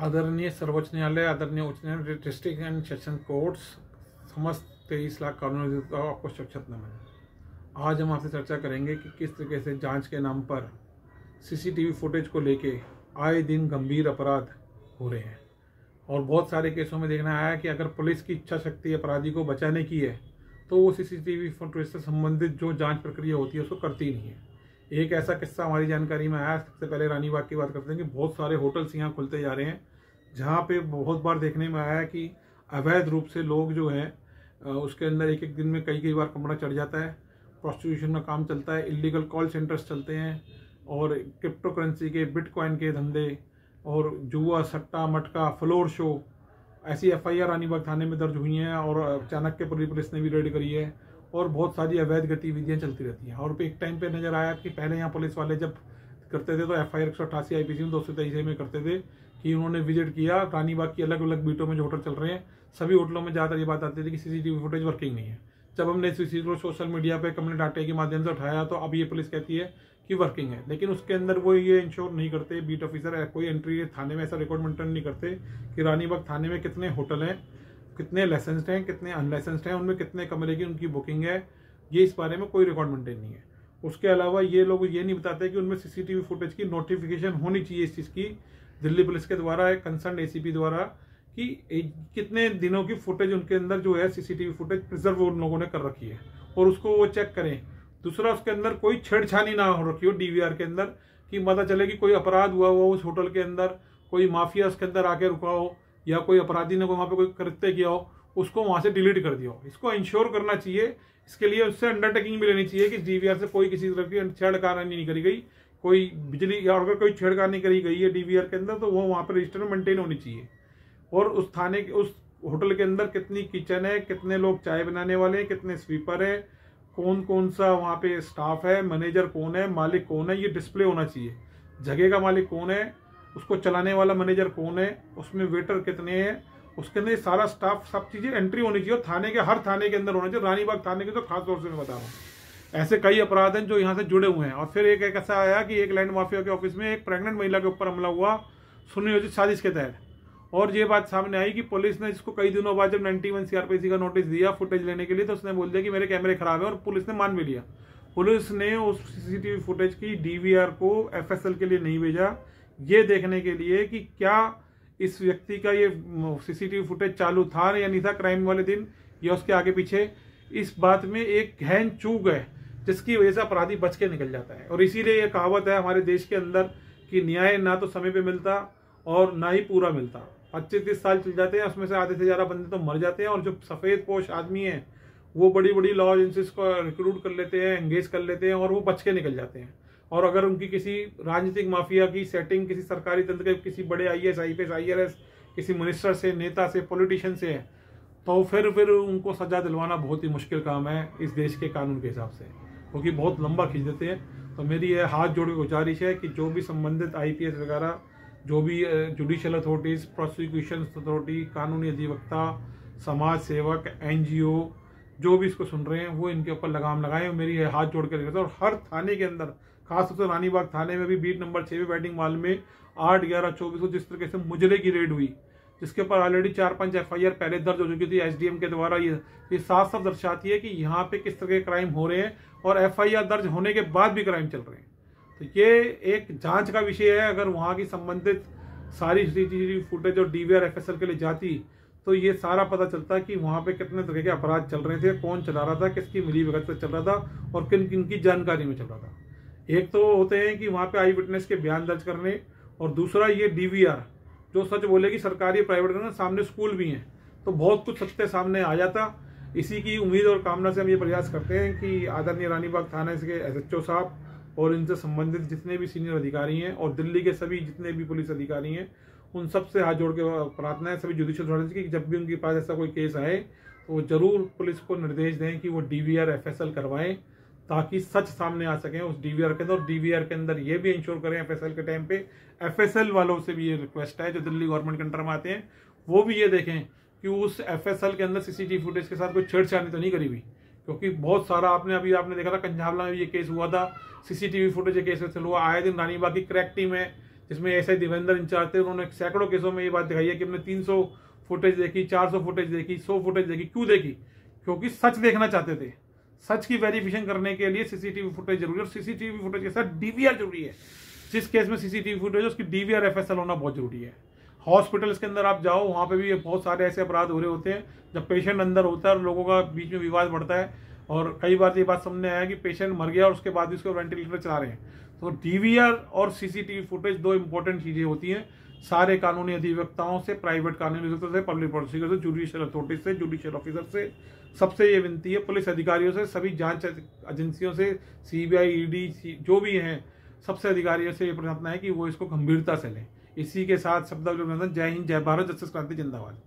आदरणीय सर्वोच्च न्यायालय, आदरणीय उच्च न्यायालय, डिस्ट्रिक्ट एंड सेशन कोर्ट्स, समस्त 23 लाख कानूनी का आपको शपथ नमन। आज हम आपसे चर्चा करेंगे कि किस तरीके से जांच के नाम पर सीसीटीवी फुटेज को लेके आए दिन गंभीर अपराध हो रहे हैं और बहुत सारे केसों में देखना आया कि अगर पुलिस की इच्छा शक्ति अपराधी को बचाने की है तो वो सीसीटीवी फुटेज से संबंधित जो जांच प्रक्रिया होती है उसको करती नहीं है। एक ऐसा किस्सा हमारी जानकारी में आया, सबसे पहले रानीबाग की बात करते हैं कि बहुत सारे होटल्स यहाँ खुलते जा रहे हैं जहाँ पे बहुत बार देखने में आया कि अवैध रूप से लोग जो हैं उसके अंदर एक एक दिन में कई बार कमरा चढ़ जाता है, प्रोस्टिट्यूशन का काम चलता है, इलीगल कॉल सेंटर्स चलते हैं और क्रिप्टो करेंसी के, बिटकॉइन के धंधे और जुआ, सट्टा, मटका, फ्लोर शो, ऐसी एफआईआर रानीबाग थाने में दर्ज हुई हैं और चाणक्यपुरी पुलिस ने भी रेड करी है और बहुत सारी अवैध गतिविधियां चलती रहती हैं। और एक टाइम पे नजर आया कि पहले यहाँ पुलिस वाले जब करते थे तो एफआईआर 188 आईपीसी में 223 में करते थे कि उन्होंने विजिट किया रानीबाग की अलग अलग बीटों में जो होटल चल रहे हैं, सभी होटलों में ज़्यादातर ये बात आती थी कि सीसीटीवी फुटेज वर्किंग नहीं है। जब हमने सीसीटीवी सोशल मीडिया पे कम्युनिटी डाटा के माध्यम से उठाया तो अब ये पुलिस कहती है कि वर्किंग है, लेकिन उसके अंदर वो ये इंश्योर नहीं करते, बीट ऑफिसर कोई एंट्री थाने में ऐसा रिकॉर्ड मेंटेन नहीं करते कि रानीबाग थाने में कितने होटल हैं, कितने लाइसेंस्ड हैं, कितने अनलाइसेंस्ड हैं, उनमें कितने कमरे की उनकी बुकिंग है, ये इस बारे में कोई रिकॉर्ड मेंटेन नहीं है। उसके अलावा ये लोग ये नहीं बताते कि उनमें सीसीटीवी फुटेज की नोटिफिकेशन होनी चाहिए इस चीज़ की दिल्ली पुलिस के द्वारा, कंसर्न एसीपी द्वारा, कि कितने दिनों की फुटेज उनके अंदर जो है सीसीटीवी फुटेज प्रिजर्व उन लोगों ने कर रखी है और उसको वो चेक करें। दूसरा, उसके अंदर कोई छेड़छानी ना हो रखी हो डीवीआर के अंदर कि पता चले कि कोई अपराध हुआ हो उस होटल के अंदर, कोई माफिया उसके अंदर आके रुका हो या कोई अपराधी ने वहां पे कोई कृत्य किया हो, उसको वहां से डिलीट कर दिया हो। इसको इंश्योर करना चाहिए। इसके लिए उससे अंडरटेकिंग भी लेनी चाहिए कि डीवीआर से कोई किसी तरह की छेड़खानी नहीं करी गई, कोई बिजली या अगर कोई छेड़खानी करी गई है डीवीआर के अंदर तो वो वहां पर रजिस्टर में मेंटेन होनी चाहिए। और उस थाने के उस होटल के अंदर कितनी किचन है, कितने लोग चाय बनाने वाले हैं, कितने स्वीपर है, कौन कौन सा वहाँ पे स्टाफ है, मैनेजर कौन है, मालिक कौन है, ये डिस्प्ले होना चाहिए। जगह का मालिक कौन है, उसको चलाने वाला मैनेजर कौन है, उसमें वेटर कितने हैं, उसके अंदर सारा स्टाफ, सब चीजें एंट्री होनी चाहिए। थाने के हर थाने के अंदर होना चाहिए। रानीबाग थाने के तो खास तौर से मैं बता रहा हूँ, ऐसे कई अपराध हैं जो यहाँ से जुड़े हुए हैं। और फिर एक ऐसा आया कि एक लैंड माफिया के ऑफिस में एक प्रेग्नेंट महिला के ऊपर हमला हुआ सुनियोजित साजिश के तहत, और ये बात सामने आई कि पुलिस ने इसको कई दिनों बाद जब 91 सीआरपीसी का नोटिस दिया फुटेज लेने के लिए तो उसने बोल दिया कि मेरे कैमरे खराब है और पुलिस ने मान भी लिया। पुलिस ने उस सीसीटीवी फुटेज की डीवीआर को एफएसएल के लिए नहीं भेजा, ये देखने के लिए कि क्या इस व्यक्ति का ये सीसीटीवी फुटेज चालू था या नहीं था क्राइम वाले दिन या उसके आगे पीछे। इस बात में एक गहन चूक है जिसकी वजह से अपराधी बच के निकल जाता है। और इसीलिए ये कहावत है हमारे देश के अंदर कि न्याय ना तो समय पे मिलता और ना ही पूरा मिलता। 25-30 साल चल जाते हैं, उसमें से आधे से ज्यादा बंदे तो मर जाते हैं और जो सफेद पोश आदमी है वो बड़ी बड़ी लॉ एजेंसीज को रिक्रूट कर लेते हैं, एंगेज कर लेते हैं और वो बच के निकल जाते हैं। और अगर उनकी किसी राजनीतिक माफिया की सेटिंग किसी सरकारी तंत्र के किसी बड़े आईएएस, आईपीएस, आईआरएस, किसी मिनिस्टर से, नेता से, पॉलिटिशियन से है तो फिर उनको सजा दिलवाना बहुत ही मुश्किल काम है इस देश के कानून के हिसाब से, क्योंकि बहुत लंबा खींच देते हैं। तो मेरी यह हाथ जोड़ के गुजारिश है कि जो भी संबंधित आईपीएस वगैरह, जो भी जुडिशियल अथॉरिटीज, प्रोसिक्यूशन अथॉरिटी, कानूनी अधिवक्ता, समाज सेवक, एनजीओ, जो भी इसको सुन रहे हैं वो इनके ऊपर लगाम लगाएं। मेरी हाथ जोड़ के रिक्वेस्ट है। और हर थाने के अंदर, खासतौर से रानीबाग थाने में भी बीट नंबर 6 वेडिंग मॉल में 8, 11, 24 को जिस तरीके से मुजरे की रेड हुई, जिसके ऊपर ऑलरेडी 4-5 एफआईआर पहले दर्ज हो चुकी थी एसडीएम के द्वारा, ये साफ साफ दर्शाती है कि यहाँ पे किस तरह के क्राइम हो रहे हैं और एफआईआर दर्ज होने के बाद भी क्राइम चल रहे हैं। तो ये एक जांच का विषय है। अगर वहाँ की संबंधित सारी सीसीटीवी फुटेज और डीवीआर एफएसएल के लिए जाती तो ये सारा पता चलता कि वहाँ पे कितने तरह के अपराध चल रहे थे, कौन चला रहा था, किसकी मिलीभगत से चल रहा था और किन किन की जानकारी में चल रहा था। एक तो होते हैं कि वहाँ पे आई विटनेस के बयान दर्ज करने, और दूसरा ये डीवीआर जो सच बोले कि सरकारी प्राइवेट करना, सामने स्कूल भी हैं तो बहुत कुछ सत्य सामने आ जाता। इसी की उम्मीद और कामना से हम ये प्रयास करते हैं कि आदरणीय रानीबाग थाने के एसएचओ साहब और इनसे संबंधित जितने भी सीनियर अधिकारी हैं और दिल्ली के सभी जितने भी पुलिस अधिकारी हैं, उन सब से हाथ जोड़ के प्रार्थना है सभी जुडिशियल अथॉरिटीज की जब भी उनके पास ऐसा कोई केस आए तो वो जरूर पुलिस को निर्देश दें कि वो डीवीआर एफएसएल करवाएं ताकि सच सामने आ सके उस डीवीआर के अंदर। और डीवीआर के अंदर ये भी इंश्योर करें एफएसएल के टाइम पे, एफएसएल वालों से भी ये रिक्वेस्ट है जो दिल्ली गवर्नमेंट के अंडर में आते हैं, वो भी ये देखें कि उस एफएसएल के अंदर सीसीटीवी फुटेज के साथ कोई छेड़छाड़ी तो नहीं करी हुई। क्योंकि बहुत सारा आपने देखा था कंझावला में ये केस हुआ था, सीसीटीवी फुटेज केस हुआ, आए दिन रानीबाग की क्रैक टीम है जिसमें एसआई देवेंद्र इंचार्ज थे, उन्होंने सैकड़ों केसों में ये बात दिखाई है कि हमने 300 फुटेज देखी, 400 फुटेज देखी, 100 फुटेज देखी। क्यों देखी? क्योंकि सच देखना चाहते थे। सच की वेरिफिकेशन करने के लिए सीसीटीवी फुटेज जरूरी है, और सीसीटीवी फुटेज के साथ डीवीआर जरूरी है। जिस केस में सीसीटीवी फुटेज है उसकी डीवीआर एफएसएल होना बहुत जरूरी है। हॉस्पिटल्स के अंदर आप जाओ, वहाँ पे भी बहुत सारे ऐसे अपराध हो रहे होते हैं जब पेशेंट अंदर होता है और लोगों का बीच में विवाद बढ़ता है, और कई बार ये बात सामने आया कि पेशेंट मर गया और उसके बाद भी उसको वेंटिलेटर चला रहे हैं। तो डीवीआर और सीसीटीवी फुटेज दो इंपॉर्टेंट चीजें होती हैं सारे कानूनी अधिवक्ताओं से, प्राइवेट कानूनी अधिवक्ताओं से, पब्लिक प्रोसिक्यूटर से, जुडिशियल अथॉरिटी से, जुडिशियल ऑफिसर से, सबसे ये विनती है, पुलिस अधिकारियों से, सभी जांच एजेंसियों से, सीबीआई, ईडी जो भी हैं, सबसे अधिकारियों से ये प्रार्थना है कि वो इसको गंभीरता से लें। इसी के साथ शब्द जय हिंद, जय भारत, जस्टिस क्रांति जिंदाबाद।